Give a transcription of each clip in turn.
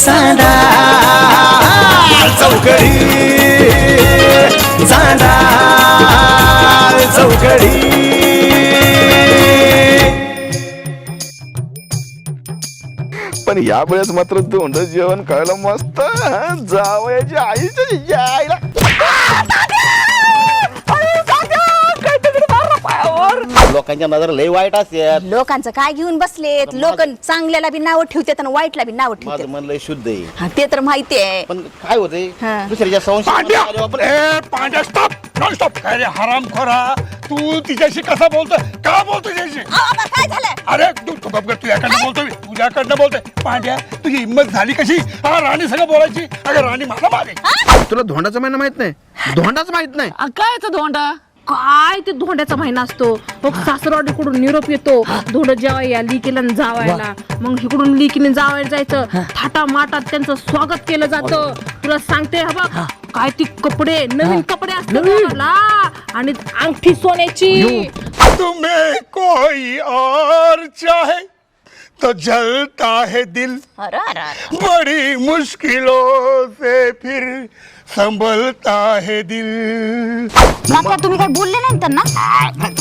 चांदा चौकडी चांदा चौकडी. पण या वेळेस मात्र धोंड जेवण खायला मस्त जावयाच्या आईच्या आईला लोकांच्या नजर लय वाईट असतात. लोकांचं काय घेऊन बसलेत. लोक चांगल्याला बी नाव ठेवतात आणि वाईटला बी नाव माझं ठेवतात. मन लय शुद्ध आहे. हा, ते तर माहिती आहे. पण काय होतंय हा. दुसऱ्याच्या पांड्या स्टॉप नॉन स्टॉप. अरे हरामखोरा, तू तिच्याशी कसा बोलतोय, का बोलतोय तिच्याशी? काय झालं? अरे तू तुझ्याकडनं बोलतोय, तुझ्याकडनं बोलतोय. पांड्या, तुझी हिंमत झाली कशी हा राणी सगळं बोलायची? अगं राणी मला मागे. तुला धोंडाचा महिना माहित नाही? धोंडाच माहित नाही? काय तो धोंडा? काय ते धोंड्याचा महिना असतो. मग सासरवाडीकडून निरोप येतो, धोंड जेवायला लिकीला जावायला. मग इकडून लिकीने जावायला जायचं. थाटा माटात त्यांचं स्वागत केलं जातं. तुला सांगते हा बघ, काय ती कपडे, नवीन कपडे असतात आणि अंगठी सोन्याची. तुम्हें कोई और चाहे तो जलता है दिल, बड़ी मुश्किलों से फिर संभलता है दिल. तुम्ही काय बोलले नाही त्यांना?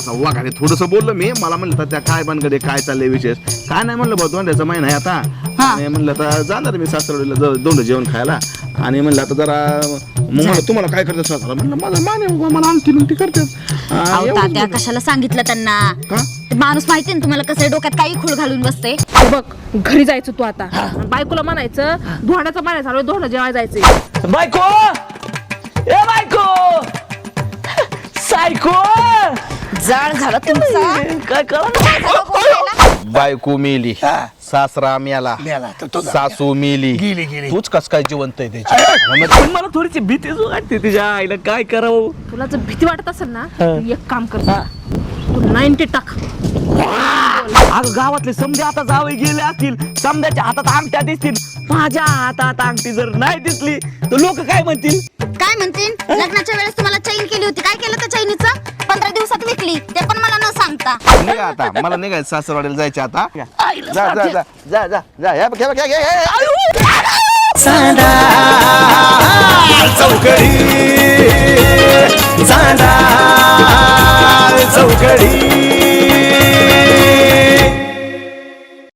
वाघाने थोडस बोललो मी. मला म्हणलं त्या काय बनगडे काय चाललंय विशेष काय नाही म्हणलं. धोंड्याचा महिना आहे आता. आणि म्हणलं आता जाणार मी सासरवाडीला धोंड जेवण खायला. आणि म्हणलं आता जरा मग म्हणलं तुम्हाला काय करते सासरा? म्हणलं माझा माने मला आणखी ती करते. तात्या कशाला सांगितलं त्यांना? माणूस माहिती ना तुम्हाला कसं डोक्यात काही खूळ घालून बसते. बघ घरी जायचं तू आता. बायकोला म्हणायचं धोंड्याचा महिना चालू, धोंड जेवायला जायचंय. बायको ए बायको सायको जाळ झालं तुमचं. काय करा. बायको मेली, सासरा मेला, सासू मेली, गेली. तूच कस काय जिवंत आहे त्याची? मला थोडीशी भीतीच वाटते तिच्या आईला. काय करावं? तुला जर भीती वाटत असेल ना, एक काम कर, तू 90 टाक. अगं गावातले समजे आता जावे गेले असतील, समजाच्या हातात अंगठ्या दिसतील. माझ्या हातात अंगठी जर नाही दिसली तर लोक काय म्हणतील? काय म्हणतील? लग्नाच्या वेळेस तुम्हाला चैन केली होती, काय केलं त्या चैनीचं? 15 दिवसात विकली, ते पण मला न सांगता. निघा आता. मला निघायचं सासरवाडीला जायचं आता. जा जा जा जा जा जा. हे बघ, हे बघ, हे, हे, हे. चांदा चौकडी चांदा चौकडी.